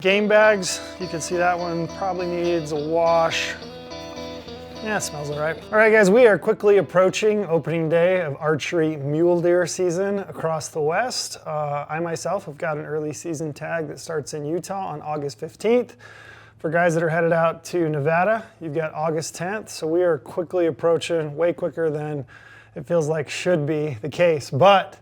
Game bags, you can see that one probably needs a wash. Yeah, it smells all right. All right, guys, we are quickly approaching opening day of archery mule deer season across the West. I myself have got an early season tag that starts in Utah on August 15th. For guys that are headed out to Nevada, you've got August 10th. So we are quickly approaching, way quicker than it feels like should be the case. But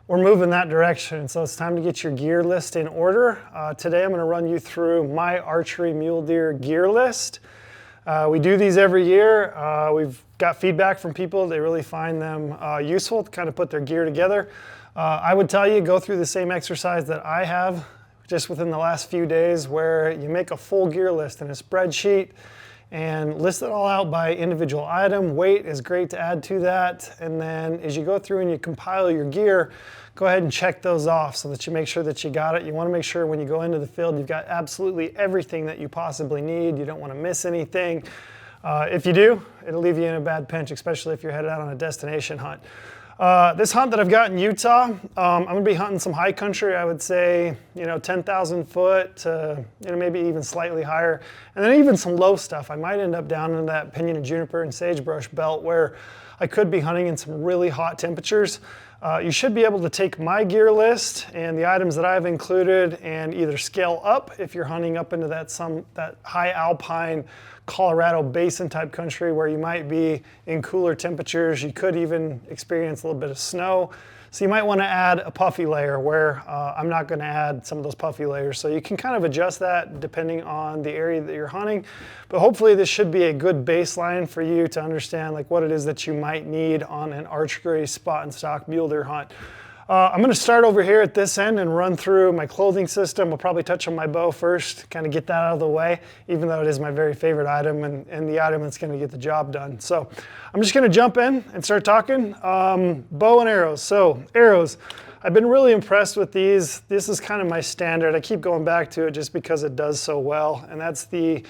we're moving that direction, so it's time to get your gear list in order. Today I'm going to run you through my archery mule deer gear list. We do these every year. We've got feedback from people. They really find them useful to kind of put their gear together. I would tell you, go through the same exercise that I have just within the last few days, where you make a full gear list in a spreadsheet and list it all out by individual item. Weight is great to add to that. And then as you go through and you compile your gear, go ahead and check those off so that you make sure that you got it. You want to make sure when you go into the field, you've got absolutely everything that you possibly need. You don't want to miss anything. If you do, it'll leave you in a bad pinch, especially if you're headed out on a destination hunt. This hunt that I've got in Utah, I'm going to be hunting some high country. I would say, 10,000 foot to, maybe even slightly higher. And then even some low stuff. I might end up down in that pinyon and juniper and sagebrush belt where I could be hunting in some really hot temperatures. You should be able to take my gear list and the items that I've included and either scale up if you're hunting up into that high alpine Colorado basin type country where you might be in cooler temperatures. You could even experience a little bit of snow. So you might want to add a puffy layer where I'm not going to add some of those puffy layers. So you can kind of adjust that depending on the area that you're hunting. But hopefully this should be a good baseline for you to understand like what it is that you might need on an archery spot and stock mule deer hunt. I'm going to start over here at this end and run through my clothing system. We'll probably touch on my bow first, kind of get that out of the way, even though it is my very favorite item and the item that's going to get the job done. So I'm just going to jump in and start talking. Bow and arrows. So arrows, I've been really impressed with these. This is kind of my standard. I keep going back to it just because it does so well. And that's the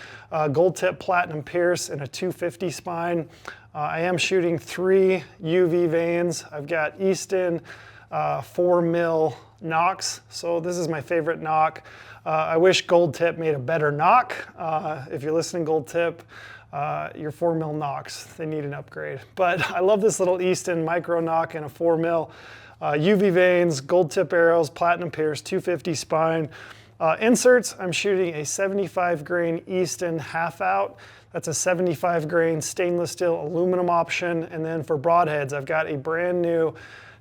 gold tip platinum pierce in a 250 spine. I am shooting 3 UV vanes. I've got Easton 4 mil nocks. So this is my favorite nock. I wish Gold Tip made a better nock. If you're listening, Gold Tip, your 4 mil nocks, they need an upgrade. But I love this little Easton micro nock in a 4 mil. UV vanes, Gold Tip arrows, platinum pierce, 250 spine. Inserts, I'm shooting a 75 grain Easton half out. That's a 75 grain stainless steel aluminum option. And then for broadheads, I've got a brand new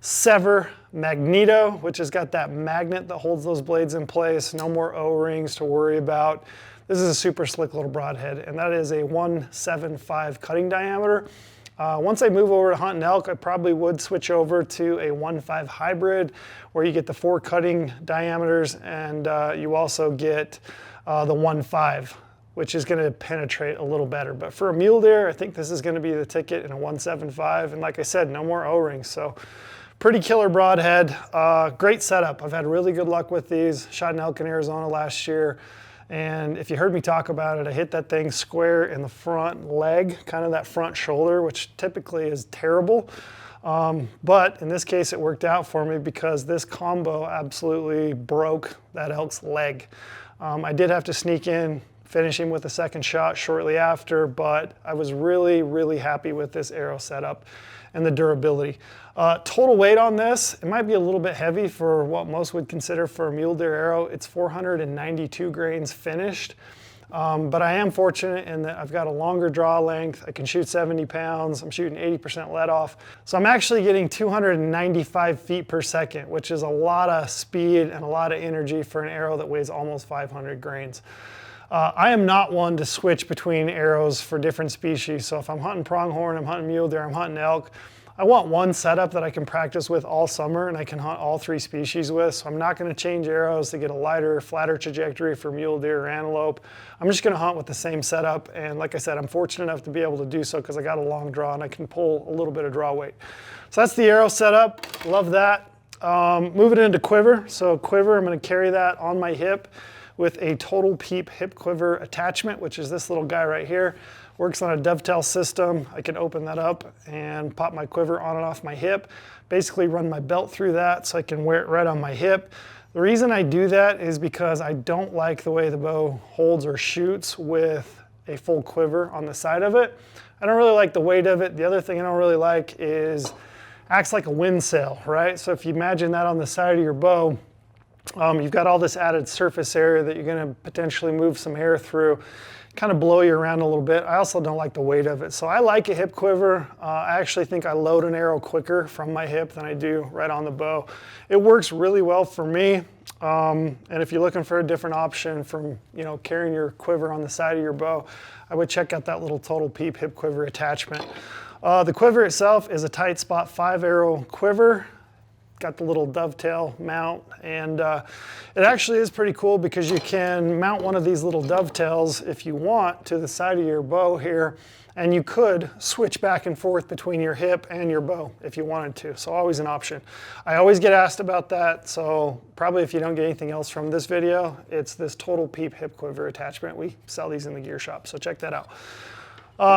Sever Magneto, which has got that magnet that holds those blades in place. No more O-rings to worry about. This is a super slick little broadhead, and that is a 1.75 cutting diameter. Once I move over to hunting elk, I probably would switch over to a 1.5 hybrid, where you get the 4 cutting diameters, and you also get the 1.5, which is going to penetrate a little better. But for a mule deer, I think this is going to be the ticket in a 1.75, and like I said, no more O-rings. So pretty killer broadhead, great setup. I've had really good luck with these. Shot an elk in Arizona last year. And if you heard me talk about it, I hit that thing square in the front leg, kind of that front shoulder, which typically is terrible. But in this case, it worked out for me because this combo absolutely broke that elk's leg. I did have to sneak in, finish him with a second shot shortly after, but I was really, really happy with this arrow setup and the durability. Total weight on this, it might be a little bit heavy for what most would consider for a mule deer arrow. It's 492 grains finished, but I am fortunate in that I've got a longer draw length. I can shoot 70 pounds. I'm shooting 80% let off. So I'm actually getting 295 feet per second, which is a lot of speed and a lot of energy for an arrow that weighs almost 500 grains. I am not one to switch between arrows for different species. So if I'm hunting pronghorn, I'm hunting mule deer, I'm hunting elk, I want one setup that I can practice with all summer and I can hunt all 3 species with. So I'm not going to change arrows to get a lighter, flatter trajectory for mule deer or antelope. I'm just going to hunt with the same setup. And like I said, I'm fortunate enough to be able to do so because I got a long draw and I can pull a little bit of draw weight. So that's the arrow setup. Love that. Moving into quiver. So quiver, I'm going to carry that on my hip with a Total Peep hip quiver attachment, which is this little guy right here. Works on a dovetail system. I can open that up and pop my quiver on and off my hip. Basically run my belt through that so I can wear it right on my hip. The reason I do that is because I don't like the way the bow holds or shoots with a full quiver on the side of it. I don't really like the weight of it. The other thing I don't really like is acts like a wind sail, right? So if you imagine that on the side of your bow, you've got all this added surface area that you're going to potentially move some air through, kind of blow you around a little bit. I also don't like the weight of it. So I like a hip quiver. I actually think I load an arrow quicker from my hip than I do right on the bow. It works really well for me. And if you're looking for a different option from, carrying your quiver on the side of your bow, I would check out that little Total Peep hip quiver attachment. The quiver itself is a tight spot 5-arrow quiver. Got the little dovetail mount, and it actually is pretty cool because you can mount one of these little dovetails if you want to the side of your bow here, and you could switch back and forth between your hip and your bow if you wanted to, so always an option. I always get asked about that, so probably if you don't get anything else from this video, it's this Total Peep hip quiver attachment. We sell these in the gear shop, so check that out.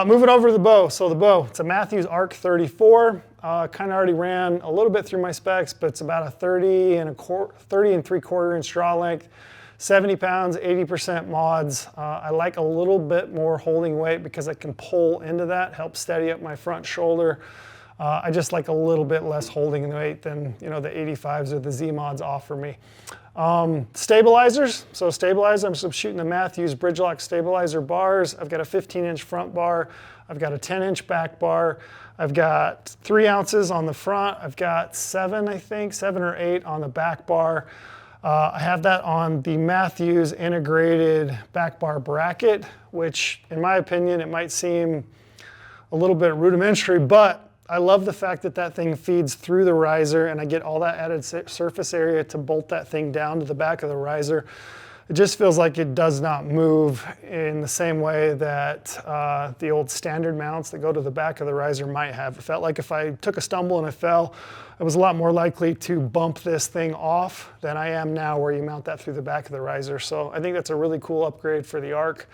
Moving over to the bow. So the bow, it's a Matthews Arc 34. Kind of already ran a little bit through my specs, but it's about a 30 and 3/4 inch draw length, 70 pounds, 80% mods. I like a little bit more holding weight because I can pull into that, help steady up my front shoulder. I just like a little bit less holding weight than the 85s or the Z mods offer me. Stabilizers. So stabilizer, I'm shooting the Matthews Bridgelock stabilizer bars. I've got a 15-inch front bar. I've got a 10-inch back bar. I've got 3 ounces on the front. I've got 7 or 8 on the back bar. I have that on the Matthews integrated back bar bracket, which in my opinion, it might seem a little bit rudimentary, but I love the fact that that thing feeds through the riser and I get all that added surface area to bolt that thing down to the back of the riser. It just feels like it does not move in the same way that the old standard mounts that go to the back of the riser might have. It felt like if I took a stumble and I fell, I was a lot more likely to bump this thing off than I am now where you mount that through the back of the riser. So I think that's a really cool upgrade for the Arc.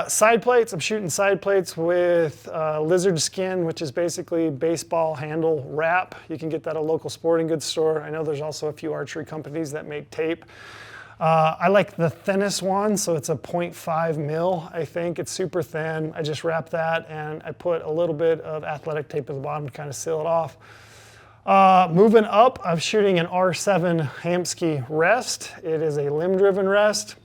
Side plates, I'm shooting side plates with lizard skin, which is basically baseball handle wrap. You can get that at a local sporting goods store. I know there's also a few archery companies that make tape. I like the thinnest one, so it's a 0.5 mil, I think. It's super thin. I just wrap that and I put a little bit of athletic tape at the bottom to kind of seal it off. Moving up, I'm shooting an R7 Hamskea rest. It is a limb-driven rest.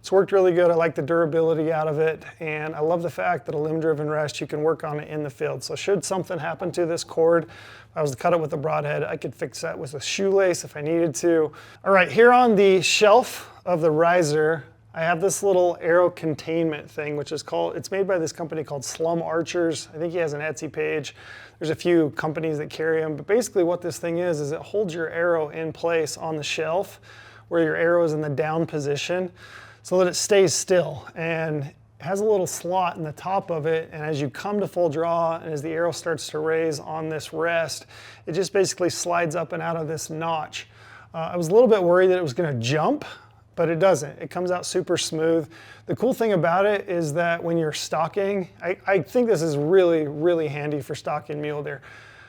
It's worked really good. I like the durability out of it, and I love the fact that a limb-driven rest, you can work on it in the field. So should something happen to this cord, if I was to cut it with a broadhead, I could fix that with a shoelace if I needed to. All right, here on the shelf of the riser, I have this little arrow containment thing, which is it's made by this company called Slum Archers. I think he has an Etsy page. There's a few companies that carry them, but basically what this thing is it holds your arrow in place on the shelf where your arrow is in the down position, so that it stays still, and it has a little slot in the top of it, and as you come to full draw and as the arrow starts to raise on this rest, it just basically slides up and out of this notch. I was a little bit worried that it was going to jump, but it doesn't. It comes out super smooth. The cool thing about it is that when you're stalking, I think this is really, really handy for stalking mule deer.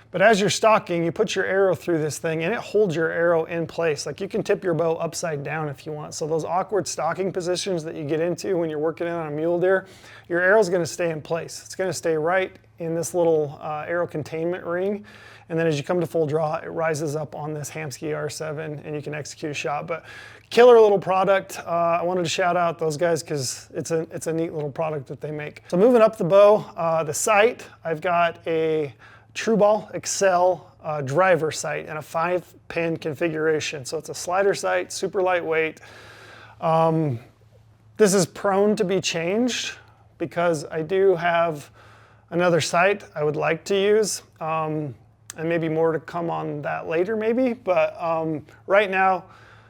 But as you're stalking, you put your arrow through this thing and it holds your arrow in place. Like you can tip your bow upside down if you want. So those awkward stalking positions that you get into when you're working in on a mule deer, your arrow's gonna stay in place. It's gonna stay right in this little arrow containment ring. And then as you come to full draw, it rises up on this Hamskea R7 and you can execute a shot. But killer little product. I wanted to shout out those guys because it's a neat little product that they make. So moving up the bow, the sight, I've got a Trueball Excel driver sight and a 5-pin configuration. So it's a slider sight, super lightweight. This is prone to be changed because I do have another sight I would like to use, and maybe more to come on that later maybe, but right now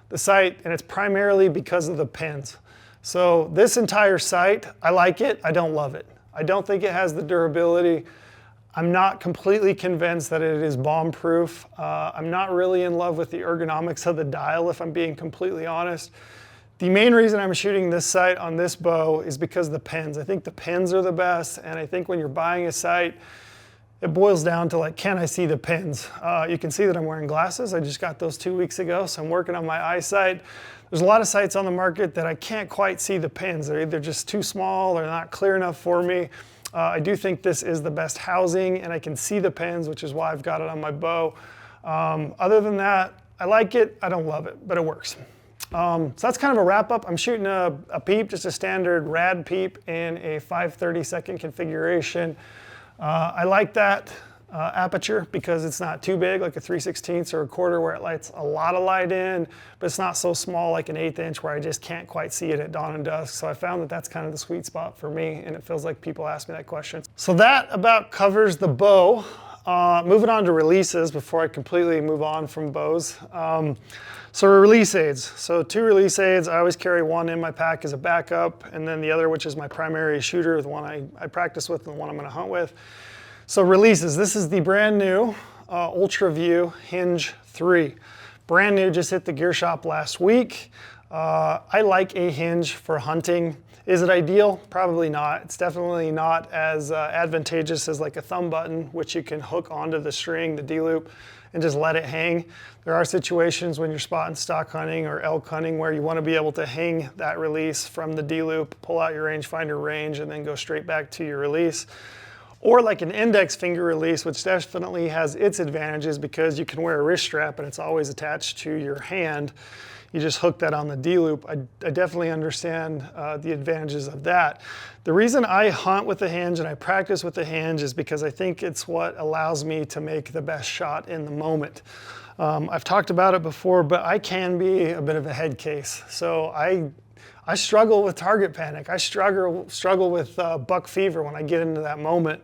the sight, and it's primarily because of the pins. So this entire sight, I like it, I don't love it. I don't think it has the durability. I'm not completely convinced that it is bomb-proof. I'm not really in love with the ergonomics of the dial, if I'm being completely honest. The main reason I'm shooting this sight on this bow is because of the pins. I think the pins are the best, and I think when you're buying a sight, it boils down to like, can I see the pins? You can see that I'm wearing glasses. I just got those 2 weeks ago, so I'm working on my eyesight. There's a lot of sights on the market that I can't quite see the pins. They're either just too small or not clear enough for me. I do think this is the best housing, and I can see the pins, which is why I've got it on my bow. Other than that, I like it. I don't love it, but it works. So that's kind of a wrap up. I'm shooting a peep, just a standard rad peep in a 5/32 configuration. I like that aperture because it's not too big like a 3/16 or a quarter where it lights a lot of light in, but it's not so small like an 1/8 inch where I just can't quite see it at dawn and dusk. So I found that that's kind of the sweet spot for me, and it feels like people ask me that question. So that about covers the bow. Moving on to releases before I completely move on from bows. So release aids. So 2 release aids. I always carry one in my pack as a backup, and then the other, which is my primary shooter, the one I practice with and the one I'm going to hunt with. So releases. This is the brand new Ultra View Hinge 3. Brand new, just hit the gear shop last week. I like a hinge for hunting. Is it ideal? Probably not. It's definitely not as advantageous as like a thumb button, which you can hook onto the string, the D-loop, and just let it hang. There are situations when you're spot and stock hunting or elk hunting where you want to be able to hang that release from the D-loop, pull out your rangefinder range, and then go straight back to your release. Or like an index finger release, which definitely has its advantages because you can wear a wrist strap and it's always attached to your hand. You just hook that on the D-loop. I definitely understand the advantages of that. The reason I hunt with a hinge and I practice with a hinge is because I think it's what allows me to make the best shot in the moment. I've talked about it before, but I can be a bit of a head case. So I struggle with target panic. I struggle with buck fever when I get into that moment.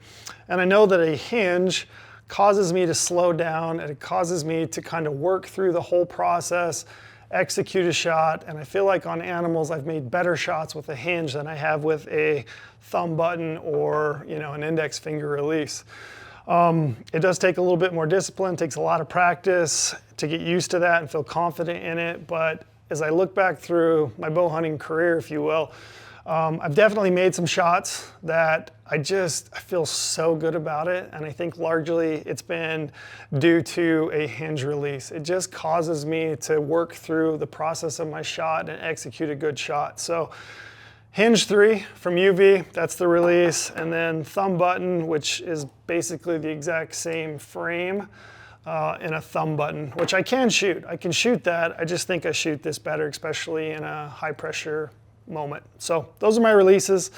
And I know that a hinge causes me to slow down, and it causes me to kind of work through the whole process, execute a shot, and I feel like on animals I've made better shots with a hinge than I have with a thumb button or an index finger release. It does take a little bit more discipline, takes a lot of practice to get used to that and feel confident in it, but as I look back through my bow hunting career, if you will, I've definitely made some shots that I feel so good about it, and I think largely it's been due to a hinge release. It just causes me to work through the process of my shot and execute a good shot. So Hinge 3 from UV, that's the release, and then thumb button, which is basically the exact same frame in a thumb button, which I can shoot. I can shoot that, I just think I shoot this better, especially in a high pressure moment. So those are my releases.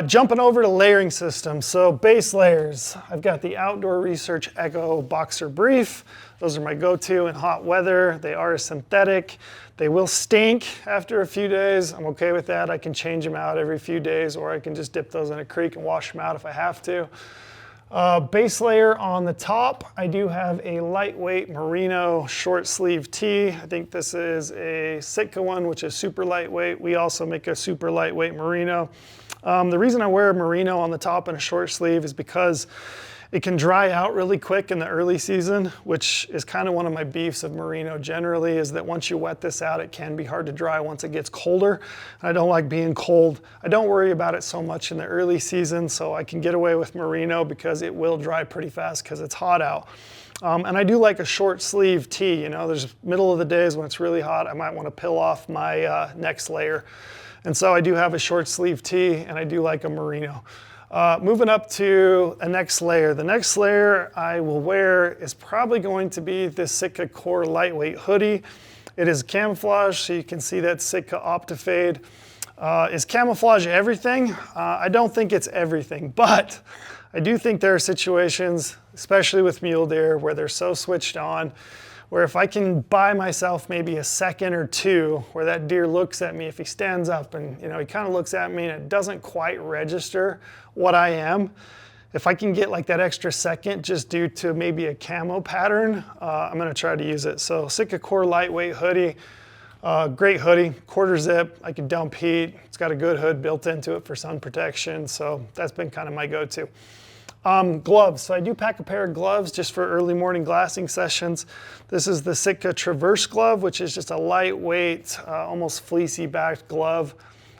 Jumping over to layering systems. So base layers, I've got the Outdoor Research Echo Boxer Brief. Those are my go-to in hot weather. They are synthetic. They will stink after a few days. I'm okay with that. I can change them out every few days, or I can just dip those in a creek and wash them out if I have to. Base layer on the top, I do have a lightweight merino short sleeve tee. I think this is a Sitka one, which is super lightweight. We also make a super lightweight merino. The reason I wear a merino on the top and a short sleeve is because it can dry out really quick in the early season, which is kind of one of my beefs of merino generally, is that once you wet this out, it can be hard to dry once it gets colder. I don't like being cold. I don't worry about it so much in the early season, so I can get away with merino because it will dry pretty fast because it's hot out. And I do like a short sleeve tee. There's middle of the days when it's really hot, I might want to peel off my next layer. And so I do have a short sleeve tee, and I do like a merino. Moving up to a next layer. The next layer I will wear is probably going to be this Sitka Core lightweight hoodie. It is camouflage, so you can see that Sitka Optifade. Is camouflage everything? I don't think it's everything, but I do think there are situations, especially with mule deer, where they're so switched on, where if I can buy myself maybe a second or two where that deer looks at me, if he stands up and he kind of looks at me and it doesn't quite register what I am, if I can get like that extra second just due to maybe a camo pattern, I'm gonna try to use it. So Sitka Core lightweight hoodie, great hoodie, quarter zip, I can dump heat. It's got a good hood built into it for sun protection, so that's been kind of my go-to. Gloves, so I do pack a pair of gloves just for early morning glassing sessions. This is the Sitka Traverse glove, which is just a lightweight, almost fleecy backed glove.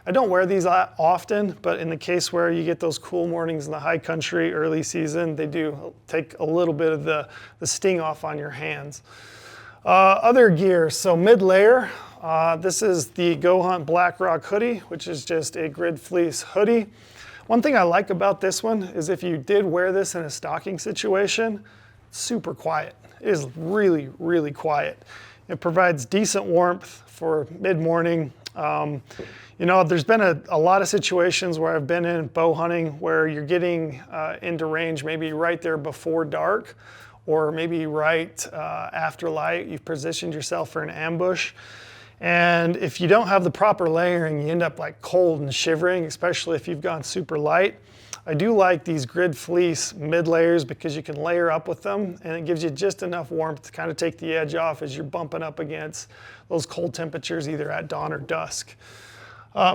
I don't wear these often, but in the case where you get those cool mornings in the high country early season, they do take a little bit of the sting off on your hands. Other gear, so mid-layer, this is the GOHUNT Black Rock hoodie, which is just a grid fleece hoodie. One thing I like about this one is if you did wear this in a stalking situation, it's super quiet. It is really, really quiet. It provides decent warmth for mid-morning. You know, there's been a lot of situations where I've been in bow hunting where you're getting into range maybe right there before dark, or maybe right after light. You've positioned yourself for an ambush. And if you don't have the proper layering, you end up like cold and shivering, especially if you've gone super light. I do like these grid fleece mid layers because you can layer up with them and it gives you just enough warmth to kind of take the edge off as you're bumping up against those cold temperatures either at dawn or dusk.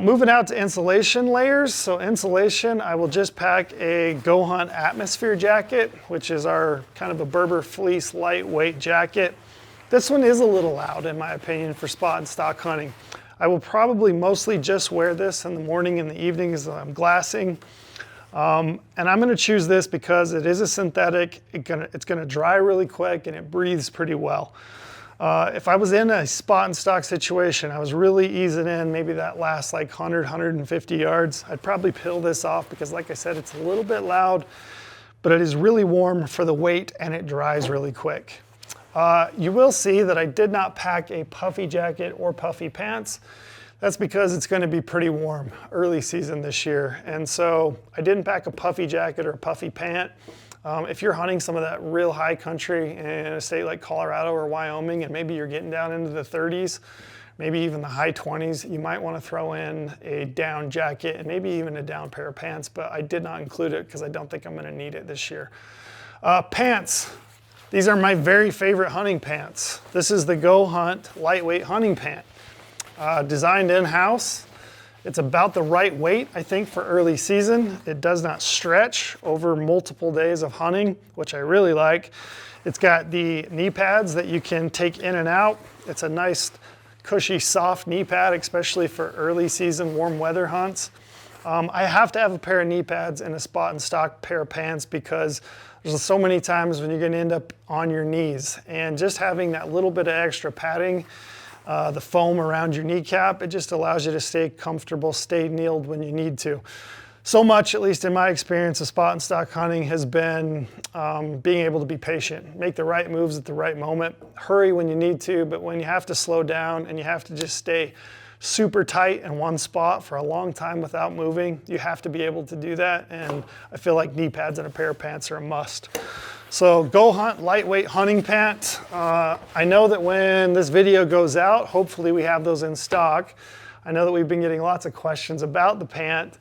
Moving out to insulation layers. So insulation, I will just pack a GOHUNT Atmosphere jacket, which is our kind of a Berber fleece lightweight jacket. This one is a little loud in my opinion for spot and stock hunting. I will probably mostly just wear this in the morning and the evening as I'm glassing. And I'm gonna choose this because it is a synthetic, it's gonna dry really quick and it breathes pretty well. If I was in a spot and stock situation, I was really easing in maybe that last like 100, 150 yards, I'd probably peel this off because like I said, it's a little bit loud, but it is really warm for the weight and it dries really quick. You will see that I did not pack a puffy jacket or puffy pants. That's because it's going to be pretty warm early season this year. And so I didn't pack a puffy jacket or a puffy pant. If you're hunting some of that real high country in a state like Colorado or Wyoming, and maybe you're getting down into the 30s, maybe even the high 20s, you might want to throw in a down jacket and maybe even a down pair of pants, but I did not include it because I don't think I'm going to need it this year. Pants. These are my very favorite hunting pants. This is the GOHUNT lightweight hunting pant. Designed in-house. It's about the right weight, I think, for early season. It does not stretch over multiple days of hunting, which I really like. It's got the knee pads that you can take in and out. It's a nice, cushy, soft knee pad, especially for early season warm weather hunts. I have to have a pair of knee pads and a spot and stock pair of pants because there's so many times when you're going to end up on your knees, and just having that little bit of extra padding, the foam around your kneecap, it just allows you to stay comfortable, stay kneeled when you need to. So much, at least in my experience of spot and stock hunting, has been being able to be patient, make the right moves at the right moment, hurry when you need to, but when you have to slow down and you have to just stay super tight in one spot for a long time without moving, you have to be able to do that, and I feel like knee pads and a pair of pants are a must. So GOHUNT lightweight hunting pant. I know that when this video goes out, hopefully we have those in stock. I know that we've been getting lots of questions about the pant.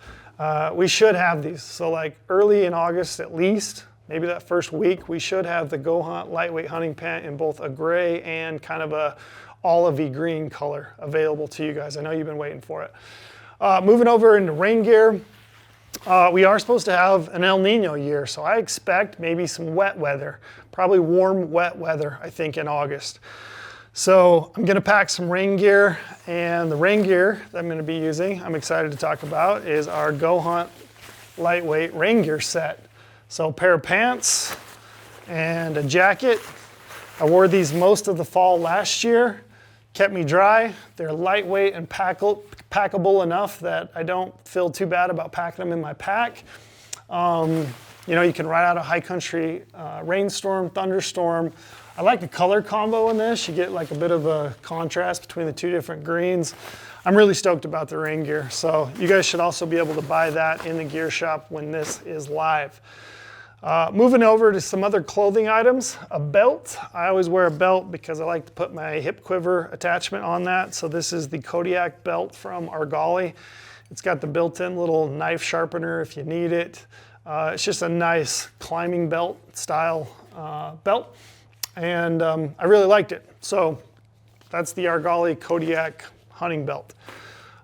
We should have these, so like early in August at least, maybe that first week, we should have the GOHUNT lightweight hunting pant in both a gray and kind of a olivey green color available to you guys. I know you've been waiting for it. Moving over into rain gear, we are supposed to have an El Nino year, so I expect maybe some wet weather, probably warm, wet weather, I think in August. So I'm gonna pack some rain gear, and the rain gear that I'm gonna be using, I'm excited to talk about, is our GOHUNT lightweight rain gear set. So a pair of pants and a jacket. I wore these most of the fall last year. Kept me dry. They're lightweight and packable enough that I don't feel too bad about packing them in my pack. You know, you can ride out a high country rainstorm, thunderstorm. I like the color combo in this. You get like a bit of a contrast between the two different greens. I'm really stoked about the rain gear. So you guys should also be able to buy that in the gear shop when this is live. Moving over to some other clothing items, a belt. I always wear a belt because I like to put my hip quiver attachment on that. So this is the Kodiak belt from Archery. It's got the built-in little knife sharpener if you need it. It's just a nice climbing belt style belt, and I really liked it. So that's the Archery Kodiak hunting belt.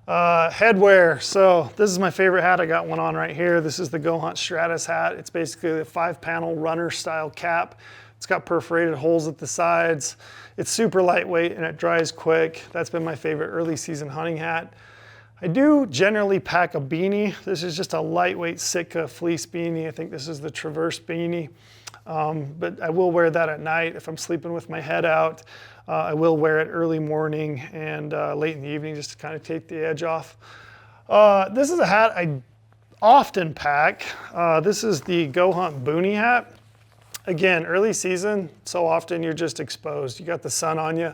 Headwear, so this is my favorite hat. I got one on right here. This is the GOHUNT Stratus hat. It's basically a 5-panel runner style cap. It's got perforated holes at the sides. It's super lightweight and it dries quick. That's been my favorite early season hunting hat. I do generally pack a beanie. This is just a lightweight Sitka fleece beanie. I think this is the Traverse beanie. But I will wear that at night if I'm sleeping with my head out. I will wear it early morning and late in the evening just to kind of take the edge off. This is a hat I often pack. This is the GOHUNT boonie hat. Again, early season, so often you're just exposed. You got the sun on you.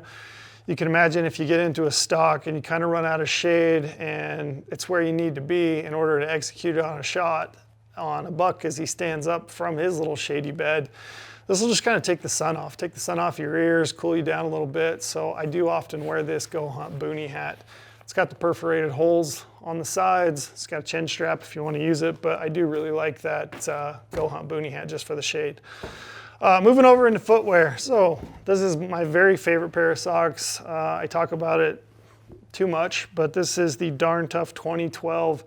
You can imagine if you get into a stock and you kind of run out of shade and it's where you need to be in order to execute on a shot on a buck as he stands up from his little shady bed. This will just kind of take the sun off your ears, cool you down a little bit. So I do often wear this GOHUNT boonie hat. It's got the perforated holes on the sides. It's got a chin strap if you want to use it, but I do really like that GOHUNT boonie hat just for the shade. Moving over into footwear. So this is my very favorite pair of socks. I talk about it too much, but this is the Darn Tough 2012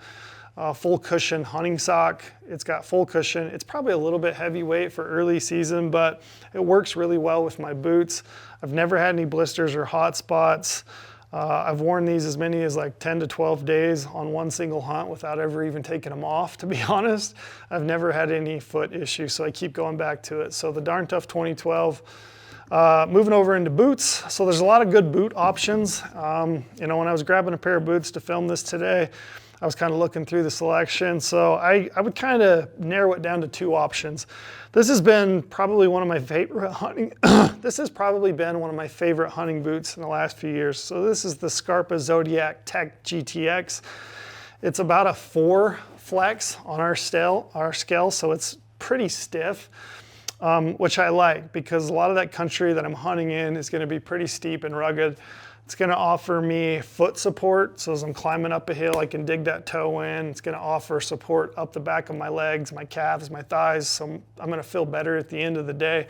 full cushion hunting sock. It's got full cushion. It's probably a little bit heavyweight for early season, but it works really well with my boots. I've never had any blisters or hot spots. I've worn these as many as like 10 to 12 days on one single hunt without ever even taking them off, to be honest. I've never had any foot issues, so I keep going back to it. So the Darn Tough 2012. Moving over into boots. So there's a lot of good boot options. You know, when I was grabbing a pair of boots to film this today, I was kind of looking through the selection. So I would kind of narrow it down to two options. This has been probably one of my favorite hunting, this has probably been one of my favorite hunting boots in the last few years. So this is the Scarpa Zodiac Tech GTX. It's about a 4 flex on our scale, so it's pretty stiff, which I like because a lot of that country that I'm hunting in is gonna be pretty steep and rugged. It's gonna offer me foot support, so as I'm climbing up a hill, I can dig that toe in. It's gonna offer support up the back of my legs, my calves, my thighs, so I'm gonna feel better at the end of the day.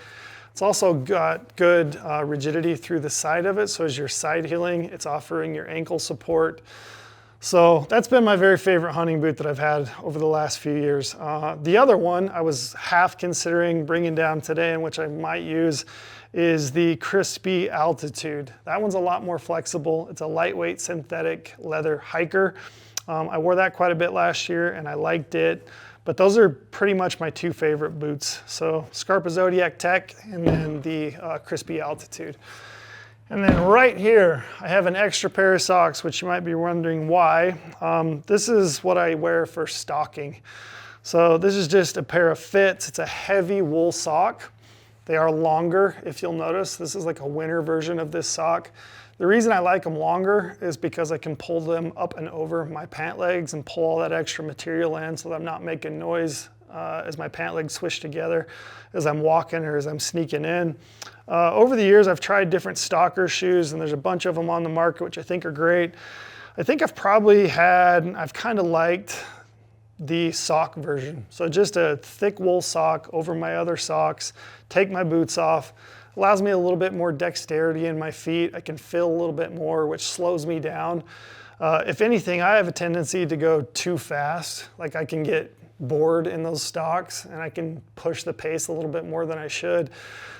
It's also got good rigidity through the side of it, so as you're side hilling, it's offering your ankle support. So that's been my very favorite hunting boot that I've had over the last few years. The other one I was half considering bringing down today and which I might use is the Crispy Altitude. That one's a lot more flexible. It's a lightweight synthetic leather hiker. I wore that quite a bit last year and I liked it, but those are pretty much my two favorite boots. So Scarpa Zodiac Tech and then the Crispy Altitude. And then right here, I have an extra pair of socks, which you might be wondering why. This is what I wear for stalking. So this is just a pair of Fits. It's a heavy wool sock. They are longer, if you'll notice. This is like a winter version of this sock. The reason I like them longer is because I can pull them up and over my pant legs and pull all that extra material in so that I'm not making noise as my pant legs swish together as I'm walking or as I'm sneaking in. Over the years, I've tried different stalker shoes and there's a bunch of them on the market, which I think are great. I think I've kind of liked the sock version. So just a thick wool sock over my other socks, take my boots off, allows me a little bit more dexterity in my feet. I can feel a little bit more, which slows me down. If anything, I have a tendency to go too fast. Like I can get bored in those stocks and I can push the pace a little bit more than I should.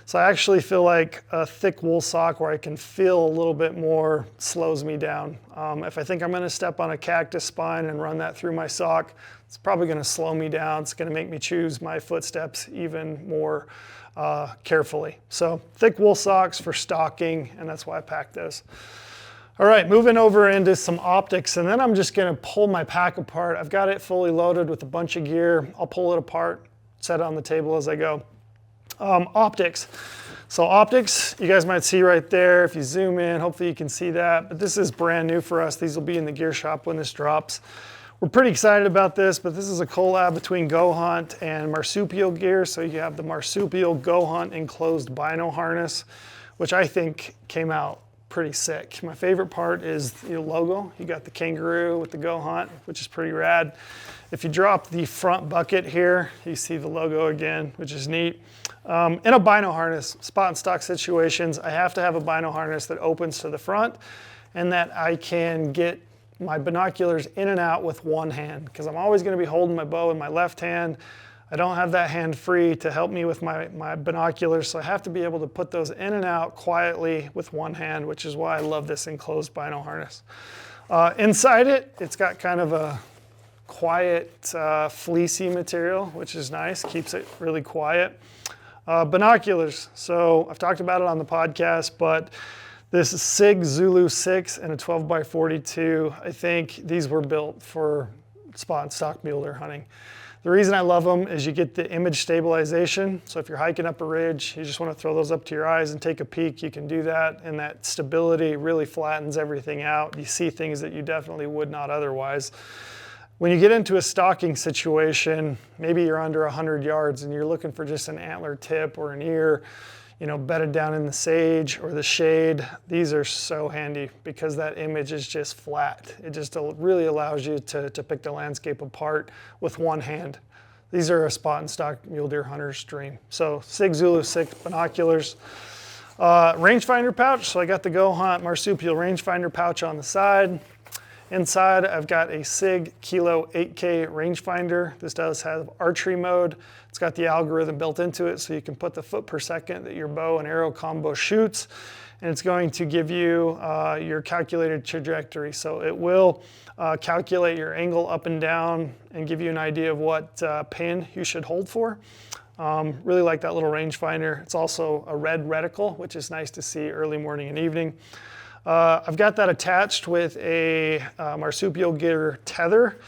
So I actually feel like a thick wool sock where I can feel a little bit more slows me down. If I think I'm gonna step on a cactus spine and run that through my sock, it's probably gonna slow me down. It's gonna make me choose my footsteps even more carefully. So thick wool socks for stalking, and that's why I packed this. All right, moving over into some optics, and then I'm just gonna pull my pack apart. I've got it fully loaded with a bunch of gear. I'll pull it apart, set it on the table as I go. Optics. So optics, you guys might see right there. If you zoom in, hopefully you can see that, but this is brand new for us. These will be in the gear shop when this drops. We're pretty excited about this, but this is a collab between GOHUNT and Marsupial Gear. So you have the Marsupial GOHUNT enclosed bino harness, which I think came out pretty sick. My favorite part is the logo. You got the kangaroo with the GOHUNT, which is pretty rad. If you drop the front bucket here, you see the logo again, which is neat. In a bino harness, spot and stock situations, I have to have a bino harness that opens to the front and that I can get my binoculars in and out with one hand, because I'm always going to be holding my bow in my left hand. I don't have that hand free to help me with my binoculars, so I have to be able to put those in and out quietly with one hand, which is why I love this enclosed bino harness. Inside it, it's got kind of a quiet, fleecy material, which is nice, keeps it really quiet. Binoculars, so I've talked about it on the podcast, but this is SIG Zulu 6 and a 12x42. I think these were built for spot and stock mule deer hunting. The reason I love them is you get the image stabilization. So if you're hiking up a ridge, you just want to throw those up to your eyes and take a peek, you can do that. And that stability really flattens everything out. You see things that you definitely would not otherwise. When you get into a stalking situation, maybe you're under 100 yards and you're looking for just an antler tip or an ear, you know, bedded down in the sage or the shade, these are so handy because that image is just flat. It just really allows you to pick the landscape apart with one hand. These are a spot and stock mule deer hunter's dream. So SIG Zulu 6 binoculars. Rangefinder pouch, so I got the GOHUNT marsupial rangefinder pouch on the side. Inside, I've got a SIG Kilo 8K rangefinder. This does have archery mode. It's got the algorithm built into it, so you can put the foot per second that your bow and arrow combo shoots, and it's going to give you your calculated trajectory. So it will calculate your angle up and down and give you an idea of what pin you should hold for. Really like that little rangefinder. It's also a red reticle, which is nice to see early morning and evening. I've got that attached with a marsupial gear tether.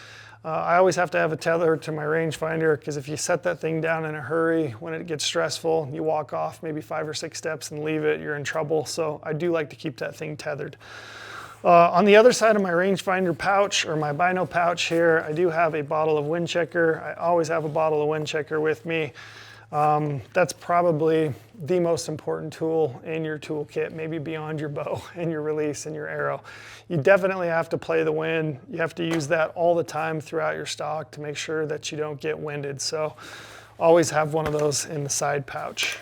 I always have to have a tether to my rangefinder because if you set that thing down in a hurry, when it gets stressful, you walk off maybe 5 or 6 steps and leave it, you're in trouble. So I do like to keep that thing tethered. On the other side of my rangefinder pouch or my bino pouch here, I do have a bottle of wind checker. I always have a bottle of wind checker with me. That's probably the most important tool in your toolkit, maybe beyond your bow and your release and your arrow. You definitely have to play the wind. You have to use that all the time throughout your stock to make sure that you don't get winded. So always have one of those in the side pouch.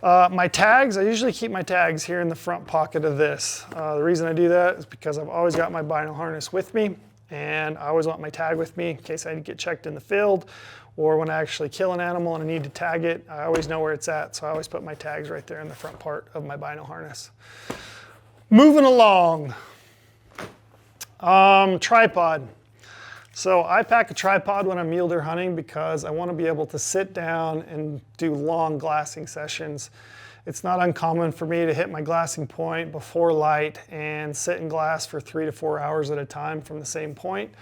My tags, I usually keep my tags here in the front pocket of this. The reason I do that is because I've always got my bino harness with me, and I always want my tag with me in case I get checked in the field, or when I actually kill an animal and I need to tag it, I always know where it's at, so I always put my tags right there in the front part of my bino harness. Moving along, tripod. So I pack a tripod when I'm mule deer hunting because I want to be able to sit down and do long glassing sessions. It's not uncommon for me to hit my glassing point before light and sit and glass for 3 to 4 hours at a time from the same point.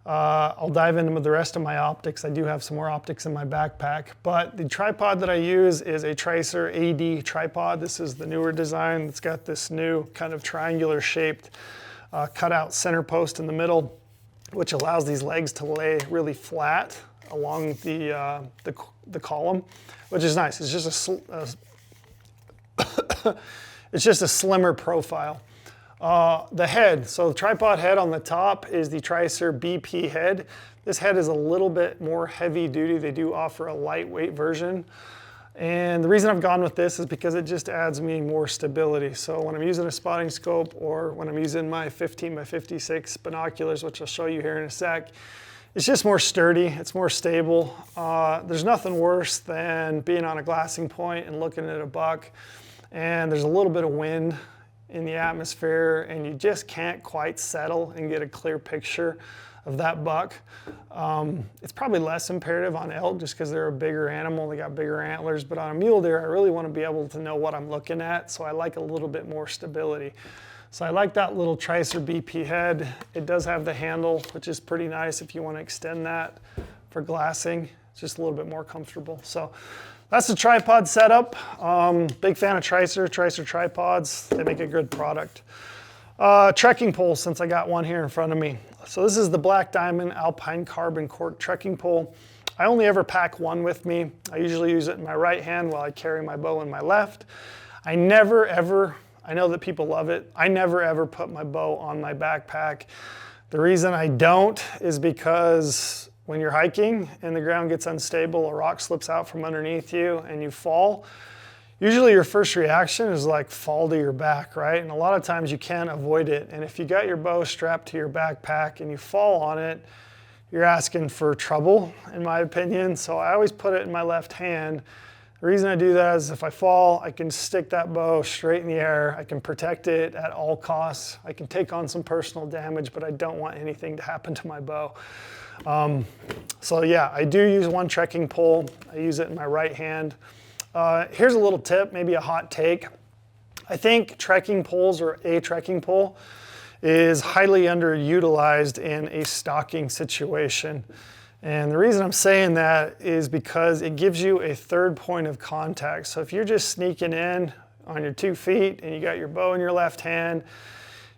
I'll dive into the rest of my optics. I do have some more optics in my backpack, but the tripod that I use is a Kreitzer AD tripod. This is the newer design. It's got this new kind of triangular shaped cutout center post in the middle, which allows these legs to lay really flat along the column, which is nice. It's just a slimmer profile. The head, so the tripod head on the top is the Kreitzer BP head. This head is a little bit more heavy duty. They do offer a lightweight version. And the reason I've gone with this is because it just adds me more stability. So when I'm using a spotting scope or when I'm using my 15x56 binoculars, which I'll show you here in a sec, it's just more sturdy, it's more stable. There's nothing worse than being on a glassing point and looking at a buck and there's a little bit of wind in the atmosphere and you just can't quite settle and get a clear picture of that buck. It's probably less imperative on elk just because they're a bigger animal, they got bigger antlers, but on a mule deer I really want to be able to know what I'm looking at, so I like a little bit more stability. So I like that little Kreitzer BP head. It does have the handle, which is pretty nice if you want to extend that for glassing. It's just a little bit more comfortable. So that's the tripod setup. Big fan of Kreitzer tripods. They make a good product. Trekking pole, since I got one here in front of me. So this is the Black Diamond Alpine Carbon Cork trekking pole. I only ever pack one with me. I usually use it in my right hand while I carry my bow in my left. I never ever, I know that people love it, I never ever put my bow on my backpack. The reason I don't is because when you're hiking and the ground gets unstable, a rock slips out from underneath you and you fall, usually your first reaction is like fall to your back, right? And a lot of times you can't avoid it. And if you got your bow strapped to your backpack and you fall on it, you're asking for trouble, in my opinion. So I always put it in my left hand. The reason I do that is if I fall, I can stick that bow straight in the air. I can protect it at all costs. I can take on some personal damage, but I don't want anything to happen to my bow. So yeah, I do use one trekking pole. I use it in my right hand. Here's a little tip, maybe a hot take. I think trekking poles, or a trekking pole, is highly underutilized in a stalking situation. And the reason I'm saying that is because it gives you a third point of contact. So if you're just sneaking in on your 2 feet and you got your bow in your left hand,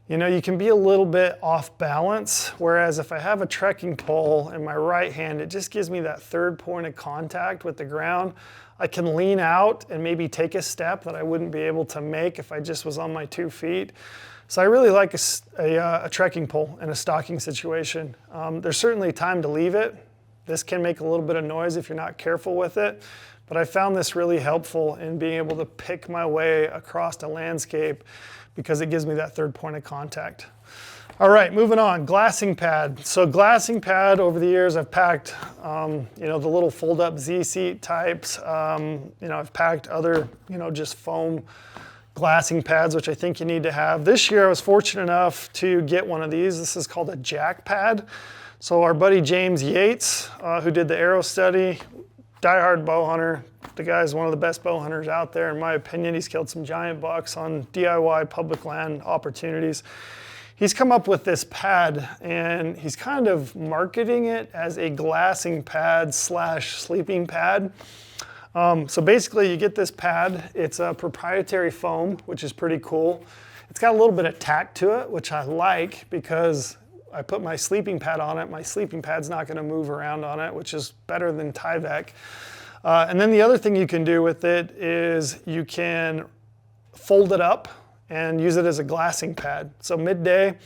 you know, you can be a little bit off balance. Whereas if I have a trekking pole in my right hand, it just gives me that third point of contact with the ground. I can lean out and maybe take a step that I wouldn't be able to make if I just was on my 2 feet. So I really like a trekking pole in a stalking situation. There's certainly time to leave it. This can make a little bit of noise if you're not careful with it, but I found this really helpful in being able to pick my way across a landscape because it gives me that third point of contact. All right, moving on, glassing pad. So glassing pad, over the years I've packed, you know, the little fold-up Z-seat types. You know, I've packed other, you know, just foam glassing pads, which I think you need to have. This year I was fortunate enough to get one of these. This is called a jack pad. So our buddy James Yates, who did the arrow study, diehard bow hunter. The guy's one of the best bow hunters out there, in my opinion. He's killed some giant bucks on DIY public land opportunities. He's come up with this pad, and he's kind of marketing it as a glassing pad / sleeping pad. So basically you get this pad. It's a proprietary foam, which is pretty cool. It's got a little bit of tack to it, which I like because I put my sleeping pad on it. My sleeping pad's not going to move around on it, which is better than Tyvek. And then the other thing you can do with it is you can fold it up and use it as a glassing pad. So midday,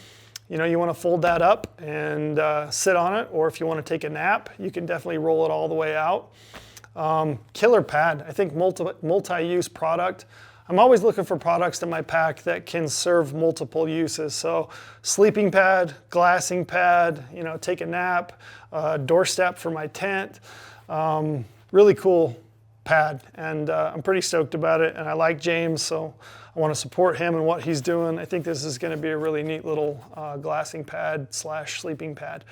you know, you want to fold that up and sit on it, or if you want to take a nap, you can definitely roll it all the way out. Killer pad, I think multi-use product. I'm always looking for products in my pack that can serve multiple uses. So sleeping pad, glassing pad, you know, take a nap, doorstep for my tent. Really cool pad, and I'm pretty stoked about it, and I like James, so I want to support him and what he's doing. I think this is going to be a really neat little glassing pad / sleeping pad.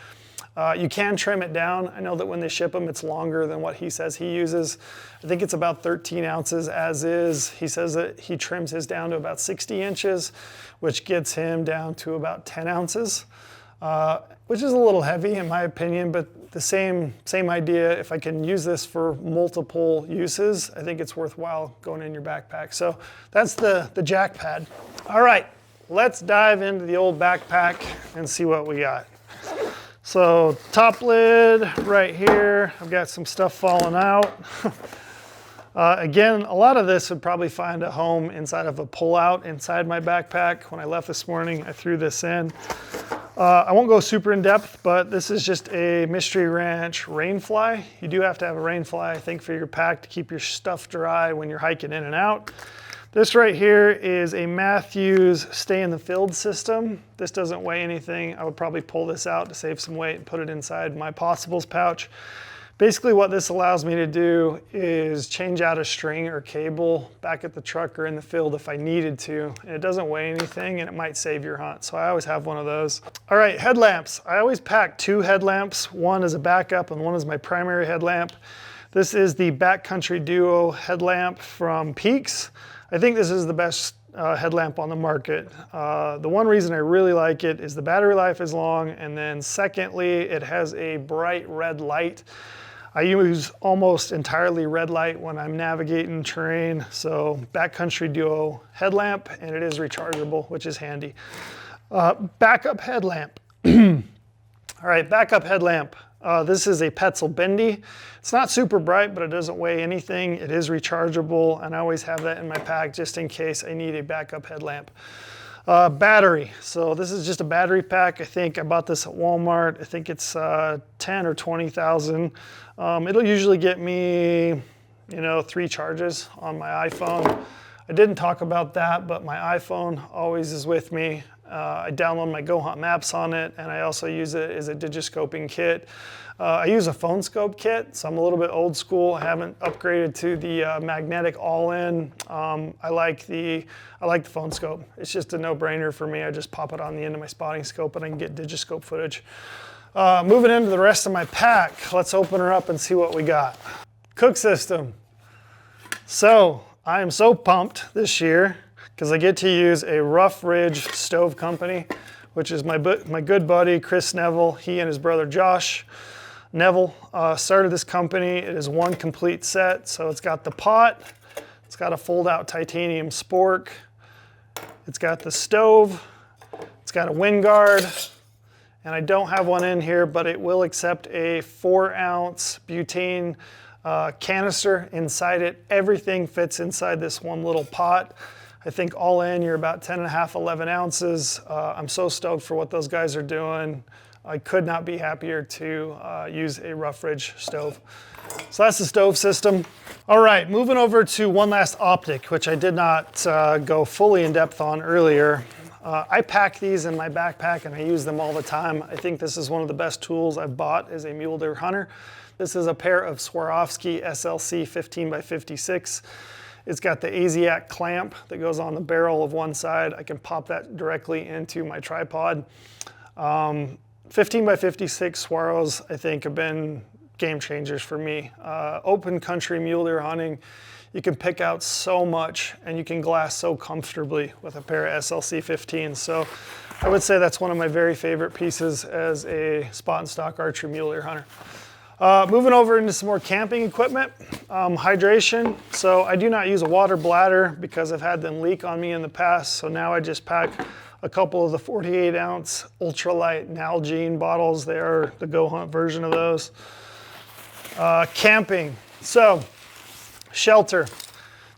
You can trim it down. I know that when they ship them, it's longer than what he says he uses. I think it's about 13 ounces as is. He says that he trims his down to about 60 inches, which gets him down to about 10 ounces, which is a little heavy in my opinion, but the same idea. If I can use this for multiple uses, I think it's worthwhile going in your backpack. So that's the jack pad. All right, let's dive into the old backpack and see what we got. So top lid right here, I've got some stuff falling out. Again, a lot of this would probably find a home inside of a pull-out inside my backpack. When I left this morning, I threw this in. I won't go super in depth, but this is just a Mystery Ranch rain fly. You do have to have a rain fly, I think, for your pack to keep your stuff dry when you're hiking in and out. This right here is a Matthews Stay in the Field system. This doesn't weigh anything. I would probably pull this out to save some weight and put it inside my possibles pouch. Basically what this allows me to do is change out a string or cable back at the truck or in the field if I needed to. And it doesn't weigh anything and it might save your hunt. So I always have one of those. All right, headlamps. I always pack 2 headlamps. One is a backup and one is my primary headlamp. This is the Backcountry Duo headlamp from Peaks. I think this is the best headlamp on the market. The one reason I really like it is the battery life is long, and then secondly, it has a bright red light. I use almost entirely red light when I'm navigating terrain, so Backcountry Duo headlamp, and it is rechargeable, which is handy. Backup headlamp. All right, backup headlamp. This is a Petzl Bendy. It's not super bright, but it doesn't weigh anything. It is rechargeable, and I always have that in my pack just in case I need a backup headlamp. Battery. So this is just a battery pack. I think I bought this at Walmart. I think it's 10 or 20,000. It'll usually get me, you know, 3 charges on my iPhone. I didn't talk about that, but my iPhone always is with me. I download my GOHUNT maps on it, and I also use it as a digiscoping kit. I use a phone scope kit, so I'm a little bit old school. I haven't upgraded to the magnetic all-in. I like the phone scope. It's just a no-brainer for me. I just pop it on the end of my spotting scope and I can get digiscope footage. Moving into the rest of my pack, let's open her up and see what we got. Cook system. So I am so pumped this year because I get to use a Rough Ridge stove company, which is my good buddy Chris Neville. He and his brother Josh Neville started this company. It is one complete set. So it's got the pot, it's got a fold-out titanium spork, it's got the stove, it's got a wind guard, and I don't have one in here, but it will accept a 4-ounce butane canister inside it. Everything fits inside this one little pot. I think all in, you're about 10.5, 11 ounces. I'm so stoked for what those guys are doing. I could not be happier to use a Rough Ridge stove. So that's the stove system. All right, moving over to one last optic, which I did not go fully in depth on earlier. I pack these in my backpack and I use them all the time. I think this is one of the best tools I've bought as a mule deer hunter. This is a pair of Swarovski SLC 15x56. It's got the ASIAC clamp that goes on the barrel of one side. I can pop that directly into my tripod. 15x56 Swaros, I think, have been game changers for me. Open country mule deer hunting, you can pick out so much and you can glass so comfortably with a pair of SLC 15s. So I would say that's one of my very favorite pieces as a spot and stock archery mule deer hunter. Moving over into some more camping equipment, hydration. So I do not use a water bladder because I've had them leak on me in the past. So now I just pack a couple of the 48-ounce ultralight Nalgene bottles. They are the GOHUNT version of those. Camping. So shelter.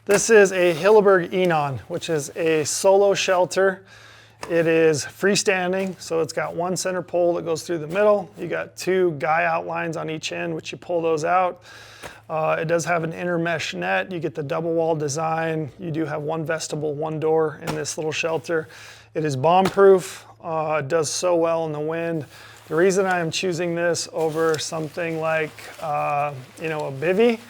This is a Hilleberg Enon, which is a solo shelter. It is freestanding, so it's got one center pole that goes through the middle. You got 2 guy outlines on each end, which you pull those out. It does have an inner mesh net. You get the double wall design. You do have one vestibule, one door in this little shelter. It is bomb proof. It does so well in the wind. The reason I am choosing this over something like, a bivvy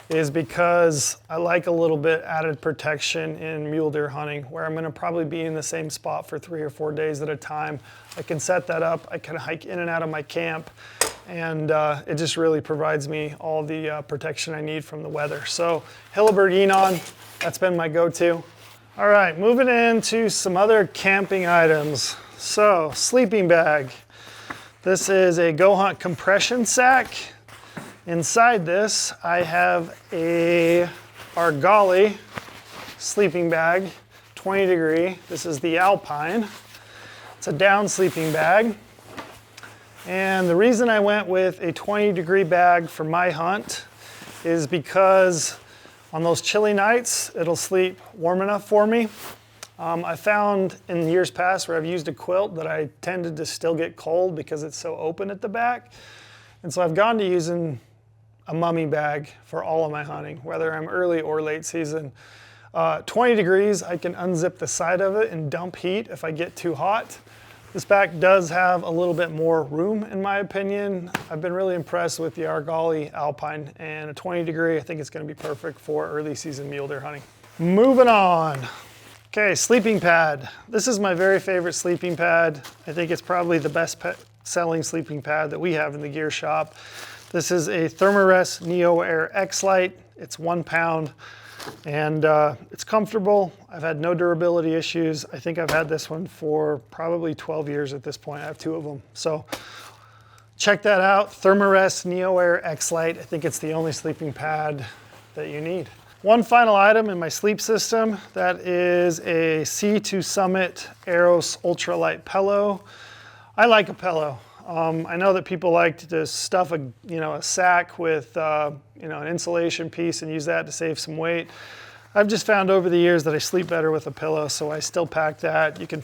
is because I like a little bit added protection in mule deer hunting, where I'm gonna probably be in the same spot for 3 or 4 days at a time. I can set that up, I can hike in and out of my camp, and it just really provides me all the protection I need from the weather. So Hilleberg Enon, that's been my go-to. All right, moving into some other camping items. So sleeping bag. This is a GOHUNT compression sack. Inside this, I have a Argali sleeping bag, 20 degree. This is the Alpine. It's a down sleeping bag. And the reason I went with a 20 degree bag for my hunt is because on those chilly nights, it'll sleep warm enough for me. I found in years past where I've used a quilt that I tended to still get cold because it's so open at the back. And so I've gone to using a mummy bag for all of my hunting, whether I'm early or late season. 20 degrees, I can unzip the side of it and dump heat if I get too hot. This bag does have a little bit more room in my opinion. I've been really impressed with the Argali Alpine, and a 20 degree, I think it's gonna be perfect for early season mule deer hunting. Moving on. Okay, sleeping pad. This is my very favorite sleeping pad. I think it's probably the best selling sleeping pad that we have in the gear shop. This is a Thermarest Neo Air X-Lite. It's 1 pound and it's comfortable. I've had no durability issues. I think I've had this one for probably 12 years at this point. I have 2 of them. So check that out, Thermarest Neo Air X-Lite. I think it's the only sleeping pad that you need. One final item in my sleep system, that is a C2 Summit Aeros Ultralight pillow. I like a pillow. I know that people like to stuff a sack with an insulation piece and use that to save some weight. I've just found over the years that I sleep better with a pillow, so I still pack that. You can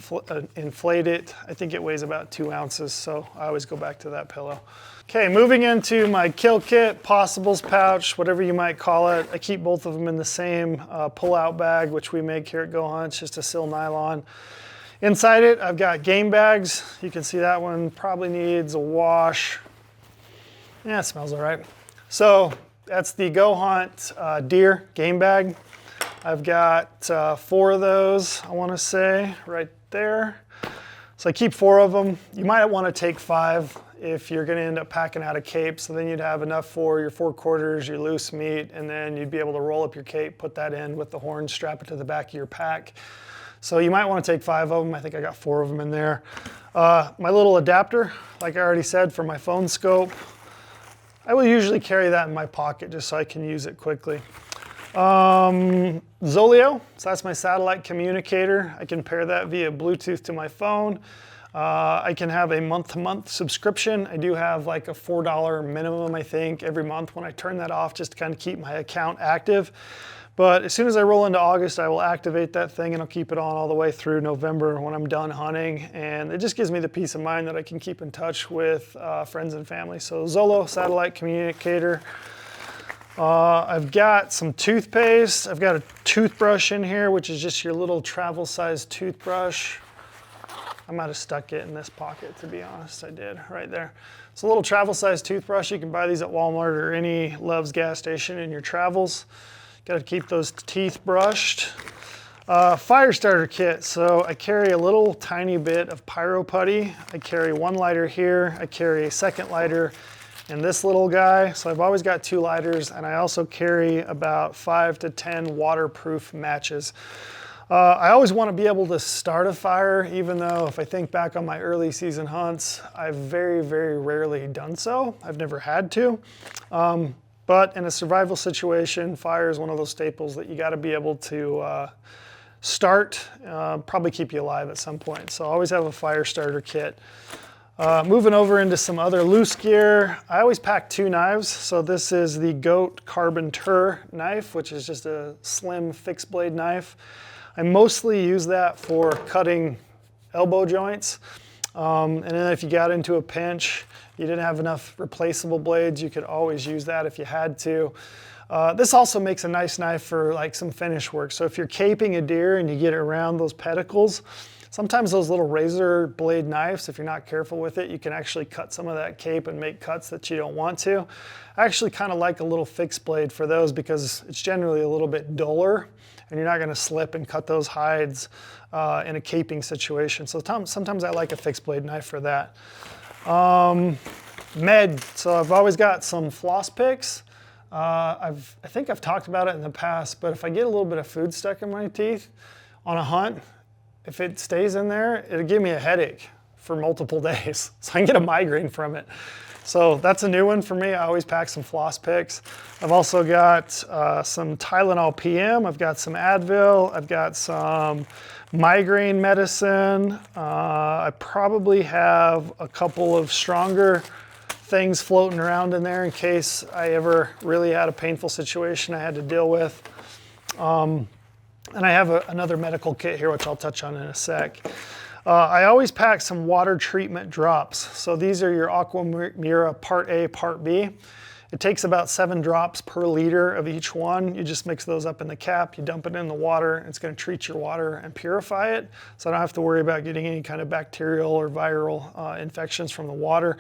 inflate it. I think it weighs about 2 ounces, so I always go back to that pillow. Okay, moving into my kill kit, possibles pouch, whatever you might call it. I keep both of them in the same pull-out bag, which we make here at GOHUNT. It's just a sil nylon. Inside it, I've got game bags. You can see that one probably needs a wash. Yeah, it smells all right. So that's the GOHUNT deer game bag. I've got 4 of those, I want to say, right there. So I keep 4 of them. You might want to take 5 if you're going to end up packing out a cape. So then you'd have enough for your 4/4, your loose meat, and then you'd be able to roll up your cape, put that in with the horn, strap it to the back of your pack. So you might want to take 5 of them. I think I got 4 of them in there. My little adapter, like I already said, for my phone scope. I will usually carry that in my pocket just so I can use it quickly. Zoleo, so that's my satellite communicator. I can pair that via Bluetooth to my phone. I can have a month-to-month subscription. I do have like a $4 minimum, I think, every month when I turn that off just to kind of keep my account active. But as soon as I roll into August, I will activate that thing and I'll keep it on all the way through November when I'm done hunting. And it just gives me the peace of mind that I can keep in touch with friends and family. So Zolo satellite communicator. I've got some toothpaste. I've got a toothbrush in here, which is just your little travel-sized toothbrush. I might have stuck it in this pocket, to be honest. I did, right there. It's a little travel-sized toothbrush. You can buy these at Walmart or any Love's gas station in your travels. Got to keep those teeth brushed. Fire starter kit. So I carry a little tiny bit of pyro putty. I carry 1 lighter here. I carry a 2nd lighter and this little guy. So I've always got 2 lighters, and I also carry about 5 to 10 waterproof matches. I always want to be able to start a fire, even though if I think back on my early season hunts, I've very, very rarely done so. I've never had to. But in a survival situation, fire is one of those staples that you got to be able to start, probably keep you alive at some point. So I always have a fire starter kit. Moving over into some other loose gear, I always pack 2 knives. So this is the GOAT Carbon Tur knife, which is just a slim fixed blade knife. I mostly use that for cutting elbow joints. And then if you got into a pinch, you didn't have enough replaceable blades, you could always use that if you had to. This also makes a nice knife for like some finish work. So if you're caping a deer and you get around those pedicles, sometimes those little razor blade knives, if you're not careful with it, you can actually cut some of that cape and make cuts that you don't want to. I actually kind of like a little fixed blade for those because it's generally a little bit duller and you're not going to slip and cut those hides in a caping situation. So sometimes I like a fixed blade knife for that. Med, so I've always got some floss picks. I think I've talked about it in the past, but if I get a little bit of food stuck in my teeth on a hunt, if it stays in there, it'll give me a headache for multiple days. So I can get a migraine from it. So that's a new one for me. I always pack some floss picks. I've also got some Tylenol PM. I've got some Advil. I've got some migraine medicine. I probably have a couple of stronger things floating around in there in case I ever really had a painful situation I had to deal with. And I have another medical kit here, which I'll touch on in a sec. I always pack some water treatment drops. So these are your Aquamira Part A, Part B. It takes about 7 drops per liter of each one. You just mix those up in the cap, you dump it in the water, and it's going to treat your water and purify it. So I don't have to worry about getting any kind of bacterial or viral infections from the water.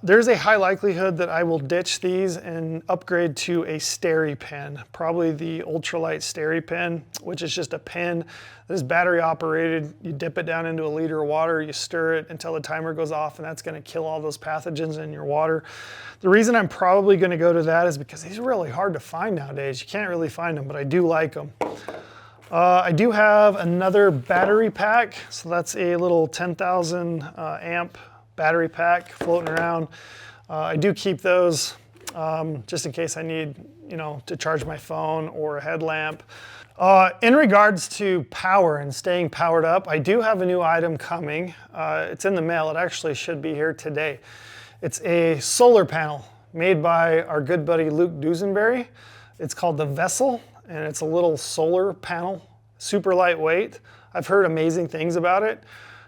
There's a high likelihood that I will ditch these and upgrade to a Steri pen, probably the ultralight Steri pen, which is just a pen that is battery operated. You dip it down into a liter of water, you stir it until the timer goes off, and that's going to kill all those pathogens in your water. The reason I'm probably going to go to that is because these are really hard to find nowadays. You can't really find them, but I do like them. I do have another battery pack, so that's a little 10,000 amp battery pack floating around. I do keep those just in case I need, to charge my phone or a headlamp. In regards to power and staying powered up, I do have a new item coming. It's in the mail. It actually should be here today. It's a solar panel made by our good buddy Luke Dusenberry. It's called the Vessel, and it's a little solar panel, super lightweight. I've heard amazing things about it.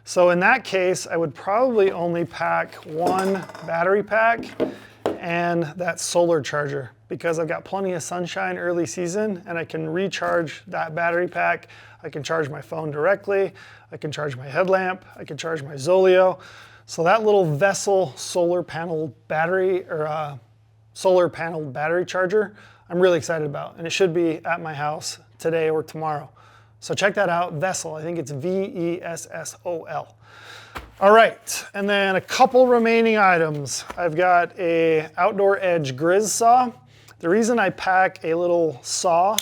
So in that case, I would probably only pack 1 battery pack and that solar charger, because I've got plenty of sunshine early season and I can recharge that battery pack. I can charge my phone directly. I can charge my headlamp. I can charge my Zoleo. So that little Vessel solar panel battery or solar panel battery charger, I'm really excited about, and it should be at my house today or tomorrow. So check that out, Vessel. I think it's V-E-S-S-O-L. All right, and then a couple remaining items. I've got a Outdoor Edge Grizz saw. The reason I pack a little saw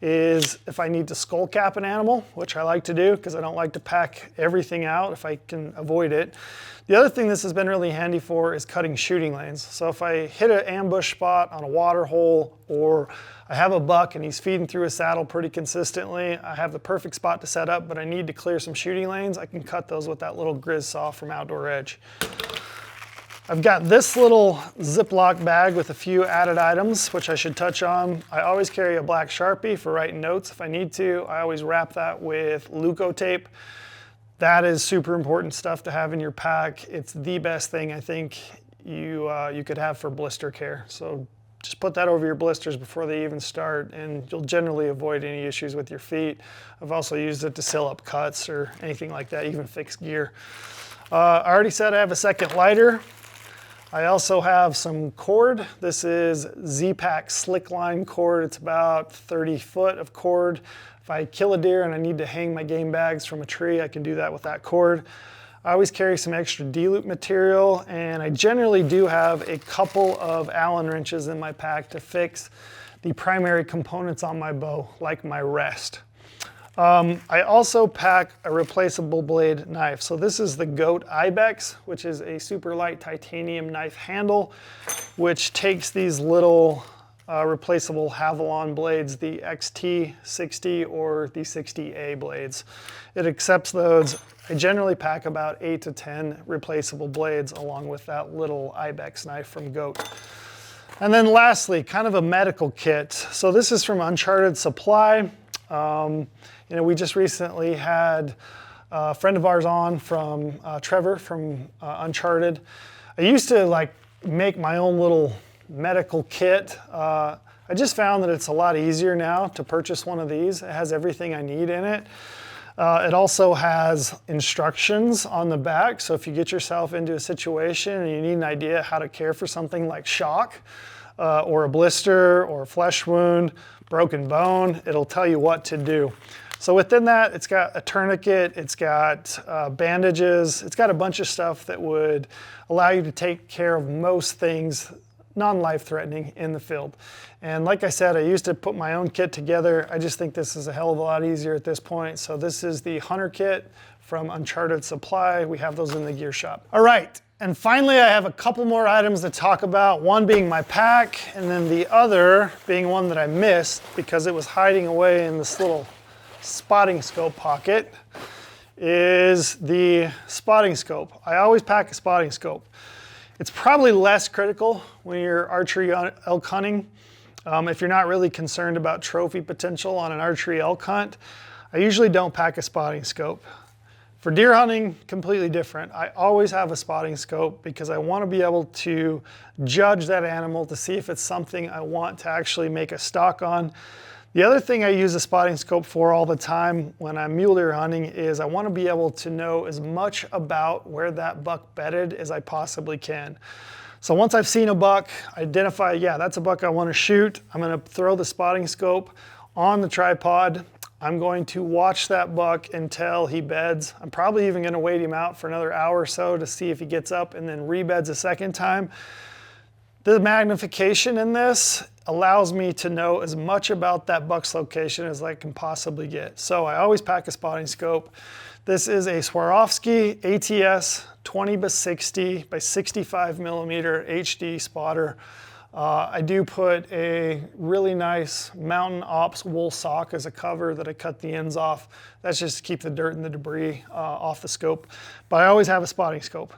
is if I need to skull cap an animal, which I like to do because I don't like to pack everything out if I can avoid it. The other thing this has been really handy for is cutting shooting lanes. So if I hit an ambush spot on a water hole, or I have a buck and he's feeding through a saddle pretty consistently, I have the perfect spot to set up, but I need to clear some shooting lanes, I can cut those with that little Grizz saw from Outdoor Edge. I've got this little Ziploc bag with a few added items, which I should touch on. I always carry a black Sharpie for writing notes if I need to. I always wrap that with Leuco tape. That is super important stuff to have in your pack. It's the best thing I think you could have for blister care. So just put that over your blisters before they even start, and you'll generally avoid any issues with your feet. I've also used it to seal up cuts or anything like that, even fix gear. I already said I have a second lighter. I also have some cord. This is Z-Pack Slickline cord. It's about 30 foot of cord. If I kill a deer and I need to hang my game bags from a tree, I can do that with that cord. I always carry some extra D-loop material, and I generally do have a couple of Allen wrenches in my pack to fix the primary components on my bow, like my rest. I also pack a replaceable blade knife. So this is the GOHUNT Ibex, which is a super light titanium knife handle, which takes these little replaceable Havalon blades, the XT60 or the 60A blades. It accepts those. I generally pack about 8 to 10 replaceable blades along with that little Ibex knife from GOHUNT. And then lastly, kind of a medical kit. So this is from Uncharted Supply. You know, we just recently had a friend of ours on from Trevor from Uncharted. I used to like make my own little medical kit. I just found that it's a lot easier now to purchase one of these. It has everything I need in it. It also has instructions on the back. So if you get yourself into a situation and you need an idea how to care for something like shock, or a blister or a flesh wound, broken bone, it'll tell you what to do. So within that, it's got a tourniquet, it's got bandages, it's got a bunch of stuff that would allow you to take care of most things non-life-threatening in the field. And like I said, I used to put my own kit together. I just think this is a hell of a lot easier at this point. So this is the Hunter kit from Uncharted Supply. We have those in the gear shop. All right, and finally I have a couple more items to talk about, one being my pack, and then the other being one that I missed because it was hiding away in this little spotting scope pocket, is the spotting scope. I always pack a spotting scope. It's probably less critical when you're archery elk hunting. If you're not really concerned about trophy potential on an archery elk hunt, I usually don't pack a spotting scope. For deer hunting, completely different. I always have a spotting scope because I want to be able to judge that animal to see if it's something I want to actually make a stalk on. The other thing I use a spotting scope for all the time when I'm mule deer hunting is I want to be able to know as much about where that buck bedded as I possibly can. So once I've seen a buck, identify, yeah, that's a buck I want to shoot, I'm going to throw the spotting scope on the tripod. I'm going to watch that buck until he beds. I'm probably even going to wait him out for another hour or so to see if he gets up and then rebeds a second time. The magnification in this allows me to know as much about that buck's location as I can possibly get. So I always pack a spotting scope. This is a Swarovski ATS 20 by 60 by 65 millimeter HD spotter. I do put a really nice Mountain Ops wool sock as a cover that I cut the ends off. That's just to keep the dirt and the debris off the scope. But I always have a spotting scope.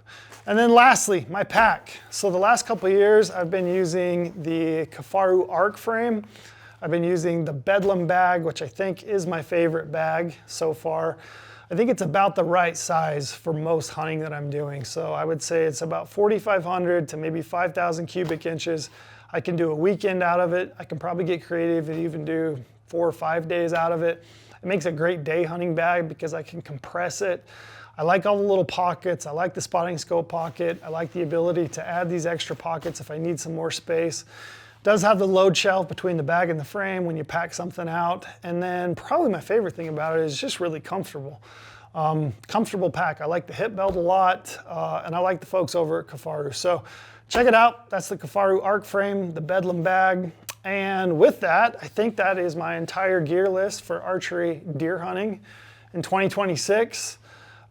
And then lastly, my pack. So the last couple of years, I've been using the Kifaru Arc frame. I've been using the Bedlam bag, which I think is my favorite bag so far. I think it's about the right size for most hunting that I'm doing. So I would say it's about 4,500 to maybe 5,000 cubic inches. I can do a weekend out of it. I can probably get creative and even do 4 or 5 days out of it. It makes a great day hunting bag because I can compress it. I like all the little pockets. I like the spotting scope pocket. I like the ability to add these extra pockets if I need some more space. It does have the load shelf between the bag and the frame when you pack something out. And then probably my favorite thing about it is just really comfortable. Comfortable pack. I like the hip belt a lot, and I like the folks over at Kifaru. So check it out. That's the Kifaru Arc Frame, the Bedlam bag. And with that, I think that is my entire gear list for archery deer hunting in 2026.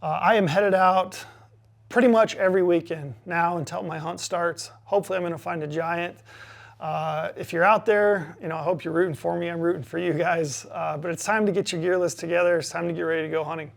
I am headed out pretty much every weekend now until my hunt starts. Hopefully I'm going to find a giant. If you're out there, I hope you're rooting for me. I'm rooting for you guys. But it's time to get your gear list together. It's time to get ready to go hunting.